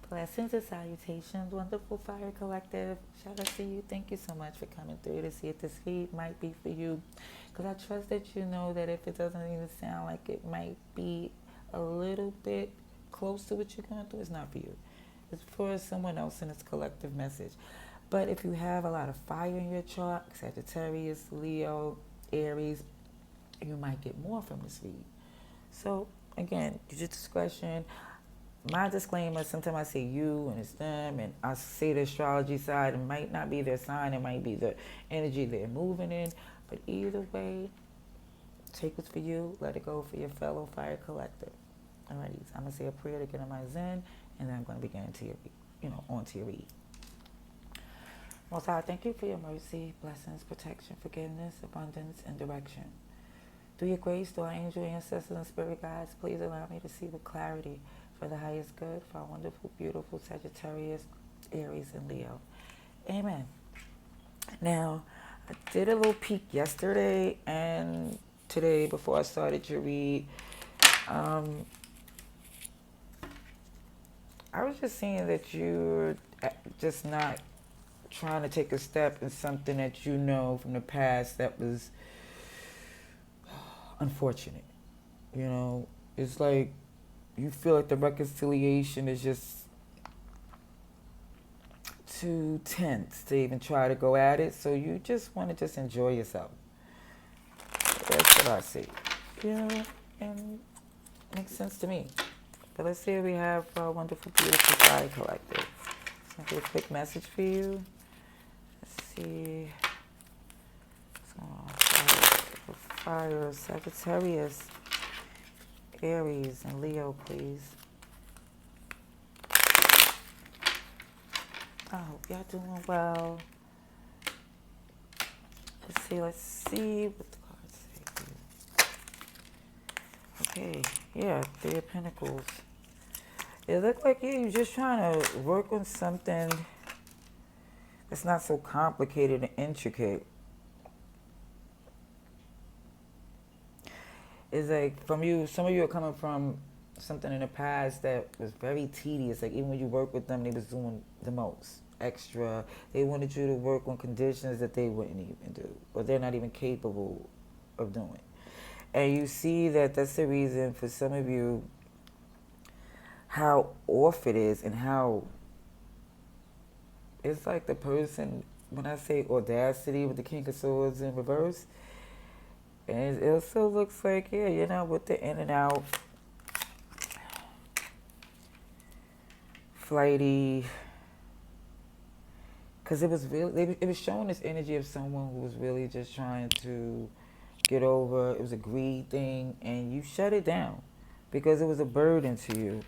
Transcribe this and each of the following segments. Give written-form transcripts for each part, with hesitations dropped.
Blessings and salutations, wonderful fire collective. Shout out to you. Thank you so much for coming through to see if this feed might be for you. Because I trust that you know that if it doesn't even sound like it might be a little bit close to what you're going through, it's not for you. It's for someone else in this collective message. But if you have a lot of fire in your chart, Sagittarius, Leo, Aries, you might get more from this feed. So again, use your discretion. My disclaimer, sometimes I say you and it's them, and I say the astrology side. It might not be their sign, it might be the energy they're moving in. But either way, take what's for you, let it go for your fellow fire collective. Alrighty, so I'm going to say a prayer to get in my zen, and then I'm going to begin to your, onto your read. Most High, thank you for your mercy, blessings, protection, forgiveness, abundance, and direction. Through your grace, through our angel ancestors and spirit guides, please allow me to see with clarity for the highest good for our wonderful, beautiful Sagittarius, Aries, and Leo. Amen. Now, I did a little peek yesterday and today before I started to read. I was just seeing that you're just not trying to take a step in something that you know from the past that was unfortunate. It's like you feel like the reconciliation is just too tense to even try to go at it, so you just want to just enjoy yourself. That's what I see. And it makes sense to me. But let's see if we have a wonderful, beautiful fire collective. It's going to be a quick message for you. Let's see. Fire, Sagittarius, Aries, and Leo, please. I hope y'all doing well. Let's see what the cards say. Okay, yeah, Three of Pentacles. It looked like you're just trying to work on something that's not so complicated and intricate. It's like from you, some of you are coming from something in the past that was very tedious. Like even when you work with them, they was doing the most extra. They wanted you to work on conditions that they wouldn't even do, or they're not even capable of doing. And you see that that's the reason for some of you how off it is and how it's like the person, when I say audacity with the King of Swords in reverse, and it also looks like, yeah, you're not with the in and out, flighty, because it was really, it was showing this energy of someone who was really just trying to get over. It was a greed thing, and you shut it down because it was a burden to you.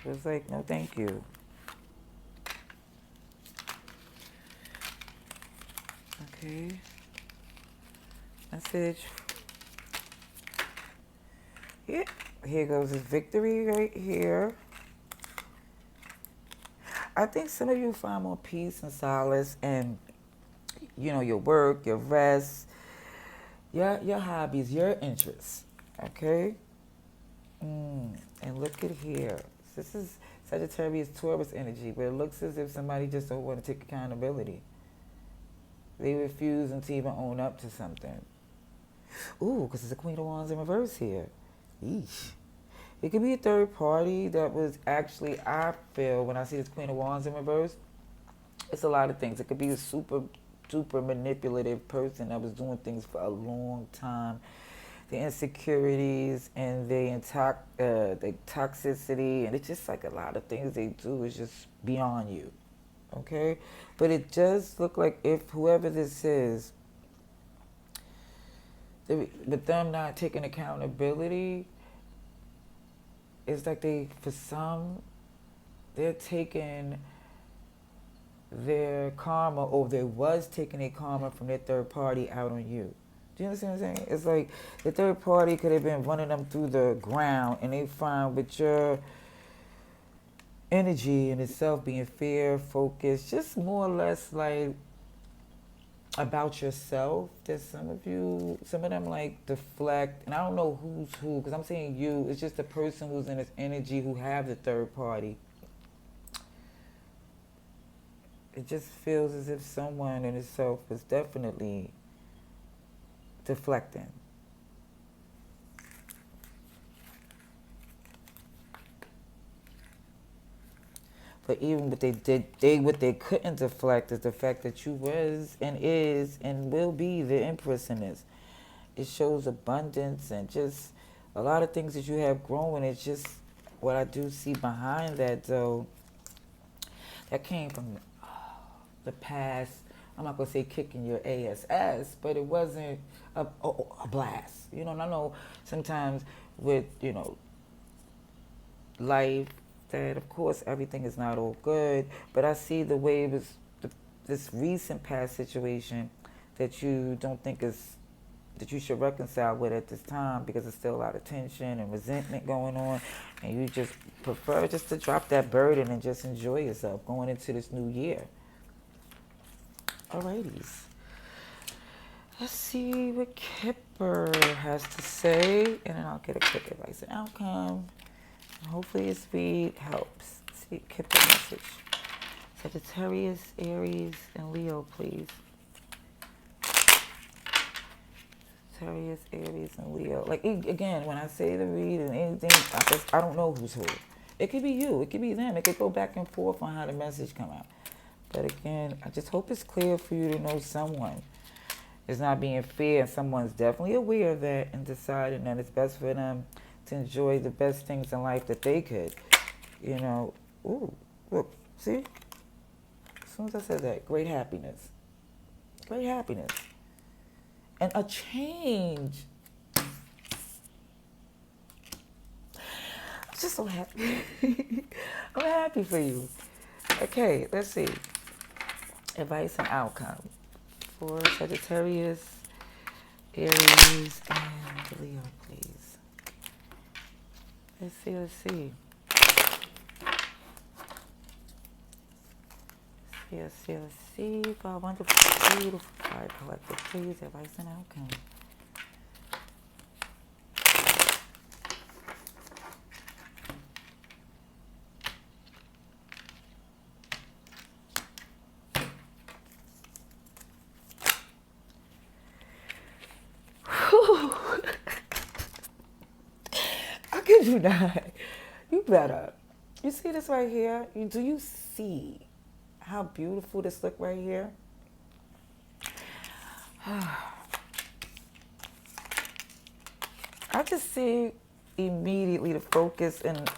It was like, no, thank you. Okay. Message. Yeah. Here goes his victory right here. I think some of you find more peace and solace and, your work, your rest, your hobbies, your interests, okay? And look at here. This is Sagittarius Taurus energy, but it looks as if somebody just don't want to take accountability. They refuse to even own up to something. Ooh, because there's a Queen of Wands in reverse here. Yeesh. It could be a third party that was actually, I feel, when I see this Queen of Wands in reverse, it's a lot of things. It could be a super duper manipulative person that was doing things for a long time. The insecurities and the toxicity, and it's just like a lot of things they do is just beyond you, okay? But it does look like if whoever this is, with them not taking accountability, it's like they're taking their karma, or they was taking their karma from their third party out on you. Do you understand what I'm saying? It's like the third party could have been running them through the ground, and they find with your energy in itself being fear, focus, just more or less like about yourself. There's some of them like deflect, and I don't know who's who, because I'm saying you, it's just the person who's in this energy who have the third party. it just feels as if someone in itself is definitely deflecting. But even what they did, what they couldn't deflect is the fact that you was and is and will be the Empress in this. It shows abundance and just a lot of things that you have growing. It's just what I do see behind that, though. That came from the past. I'm not gonna say kicking your ass, but it wasn't a blast. You know, and I know sometimes with life that of course everything is not all good, but I see the way it was this recent past situation that you don't think is that you should reconcile with at this time because there's still a lot of tension and resentment going on, and you just prefer just to drop that burden and just enjoy yourself going into this new year. Alrighties. Let's see what Kipper has to say, and then I'll get a quick advice and outcome. Hopefully this read helps. Let's see Kipper message. Sagittarius, Aries, and Leo, please. Sagittarius, Aries, and Leo. Like, again, when I say the read and anything, I don't know who's who. It could be you. It could be them. It could go back and forth on how the message come out. But again, I just hope it's clear for you to know someone is not being fair, and someone's definitely aware of that and deciding that it's best for them to enjoy the best things in life that they could. Ooh, look, see? As soon as I said that, great happiness. Great happiness. And a change. I'm just so happy. I'm happy for you. Okay, let's see. Advice and outcome for Sagittarius, Aries, and Leo, please. Let's see. Let's see. For our wonderful, beautiful fire collective, please, advice and outcome. How could you not? You better. You see this right here? Do you see how beautiful this look right here? I just see immediately the focus, and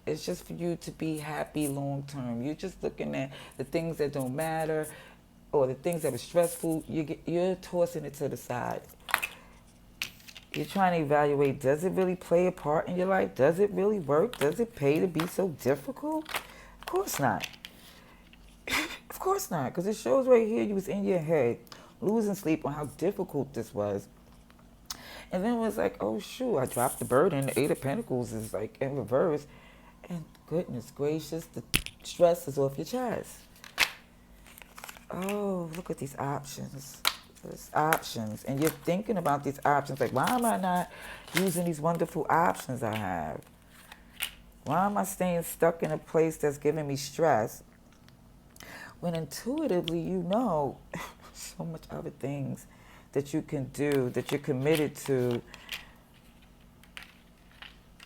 it's just for you to be happy long term. You're just looking at the things that don't matter or the things that are stressful. You're tossing it to the side. You're trying to evaluate, does it really play a part in your life? Does it really work? Does it pay to be so difficult? Of course not. Of course not, because it shows right here you was in your head, losing sleep on how difficult this was. And then it was like, oh shoot, I dropped the burden. The Eight of Pentacles is like in reverse. And goodness gracious, the stress is off your chest. Oh, look at these options. There's options. And you're thinking about these options. Like, why am I not using these wonderful options I have? Why am I staying stuck in a place that's giving me stress? When intuitively you know so much other things that you can do, that you're committed to.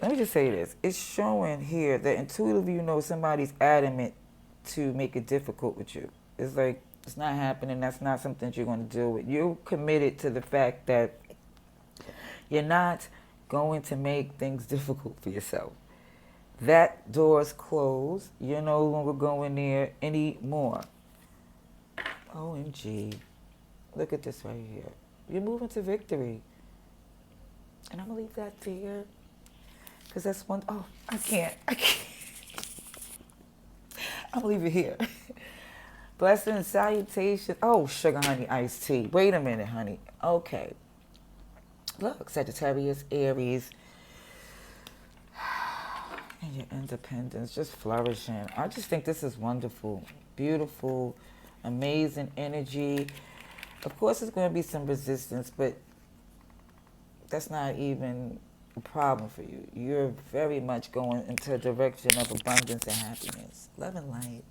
Let me just say this. It's showing here that intuitively you know somebody's adamant to make it difficult with you. It's like, it's not happening. That's not something that you're going to deal with. You're committed to the fact that you're not going to make things difficult for yourself. That door's closed. You're no longer going there anymore. OMG. Look at this right here. You're moving to victory. And I'm going to leave that there. Because that's one. Oh, I can't. I'm going to leave it here. Blessings, salutations. Oh, sugar, honey, iced tea. Wait a minute, honey. Okay. Look, Sagittarius, Aries. And your independence, just flourishing. I just think this is wonderful. Beautiful, amazing energy. Of course, there's going to be some resistance, but that's not even a problem for you. You're very much going into a direction of abundance and happiness. Love and light.